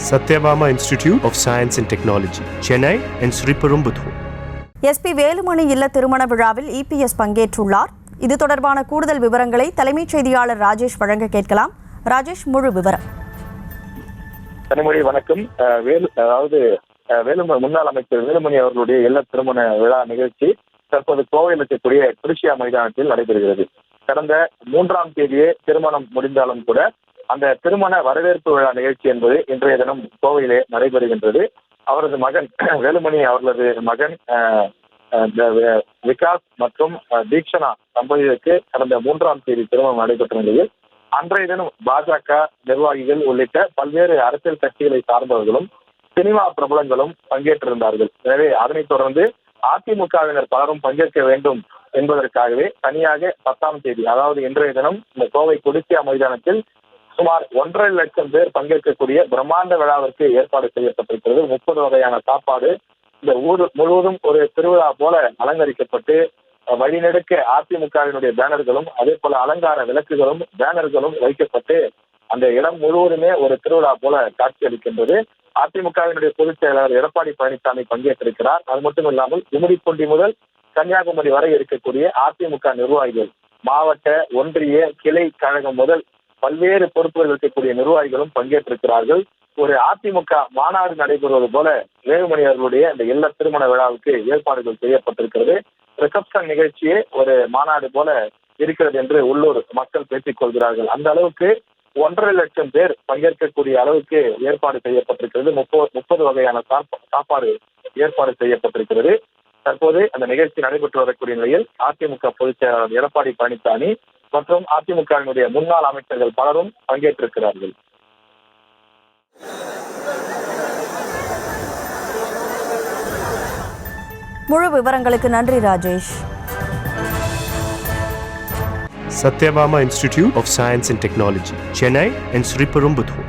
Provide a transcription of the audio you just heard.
Satyabama Institute of Science and Technology, Chennai and Sriperumbudur. SP Velumani இல்ல திருமண விழாவில் EPS பங்கேற்றுள்ளார். இது தொடர்பான கூடுதல் விவரங்களை தலைமைச் செய்தியாளர் ராஜேஷ் வழங்க கேட்கலாம். ராஜேஷ், முழு விவரம். கனிமொழி வணக்கம். முன்னாள் அமைச்சர் வேலுமணி அவர்களுடைய இல்ல திருமண விழா நிகழ்ச்சி தற்போது கோவையில் இருக்கக்கூடிய திருச்சியா மைதானத்தில் நடைபெறுகிறது. கடந்த 3ஆம் தேதியே திருமணம் முடிந்தாலும் கூட அந்த திருமண வரவேற்பு விழா நிகழ்ச்சி என்பது இன்றைய தினம் கோவையிலே நடைபெறுகின்றது. அவரது மகன் வேலுமணி அவர்களது மகன் விகாஸ் மற்றும் தீக்ஷனா தம்பதியருக்கு கடந்த 3ஆம் தேதி திருமணம் நடைபெற்ற நிலையில் அன்றைய தினம் பாஜக நிர்வாகிகள் உள்ளிட்ட பல்வேறு அரசியல் கட்சிகளை சார்ந்தவர்களும் சினிமா பிரபலங்களும் பங்கேற்றிருந்தார்கள். எனவே அதனைத் தொடர்ந்து அதிமுகவினர் பலரும் பங்கேற்க வேண்டும் என்பதற்காகவே தனியாக 10ஆம் தேதி, அதாவது இன்றைய தினம் இந்த கோவை கொடிசியா மைதானத்தில் சுமார் 1.5 லட்சம் பேர் பங்கேற்கக்கூடிய பிரம்மாண்ட விழாவிற்கு ஏற்பாடு செய்யப்பட்டிருக்கிறது. 30 வகையான சாப்பாடு இந்த ஊர் முழுவதும் ஒரு திருவிழா போல அலங்கரிக்கப்பட்டு வழிநெடுக்க அதிமுகவினுடைய பேனர்களும் அதே போல அலங்கார விளக்குகளும் பேனர்களும் வைக்கப்பட்டு அந்த இடம் முழுவதுமே ஒரு திருவிழா போல காட்சியளிக்கின்றது. அதிமுகவினுடைய பொதுச் செயலாளர் எடப்பாடி பழனிசாமி பங்கேற்றிருக்கிறார். அது மட்டும் இல்லாமல் கும்மிடிப்பூண்டி முதல் கன்னியாகுமரி வரை இருக்கக்கூடிய அதிமுக நிர்வாகிகள், மாவட்ட ஒன்றிய கிளை கழகம் முதல் பல்வேறு பொறுப்புகள் இருக்கக்கூடிய நிர்வாகிகளும் பங்கேற்றிருக்கிறார்கள். ஒரு அதிமுக மாநாடு நடைபெறுவது போல வேலுமணி அவர்களுடைய அந்த இல்ல திருமண விழாவுக்கு ஏற்பாடுகள் செய்யப்பட்டிருக்கிறது. ரிசப்ஷன் நிகழ்ச்சியே ஒரு மாநாடு போல இருக்கிறது என்று உள்ளூர் மக்கள் பேசிக் கொள்கிறார்கள். அந்த அளவுக்கு 1.5 லட்சம் பேர் பங்கேற்கக்கூடிய அளவுக்கு ஏற்பாடு செய்யப்பட்டிருக்கிறது. 30 வகையான சாப்பாடு ஏற்பாடு செய்யப்பட்டிருக்கிறது. தற்போது அந்த நிகழ்ச்சி நடைபெற்று வரக்கூடிய நிலையில் அதிமுக பொதுச் செயலாளர் எடப்பாடி பழனிசாமி மற்றும் அதிமுகவினுடைய முன்னாள் அமைச்சர்கள் பலரும் பங்கேற்றிருக்கிறார்கள். முழு விவரங்களுக்கு நன்றி Rajesh. Satyabama Institute of Science and Technology, Chennai and Sriperumbudur.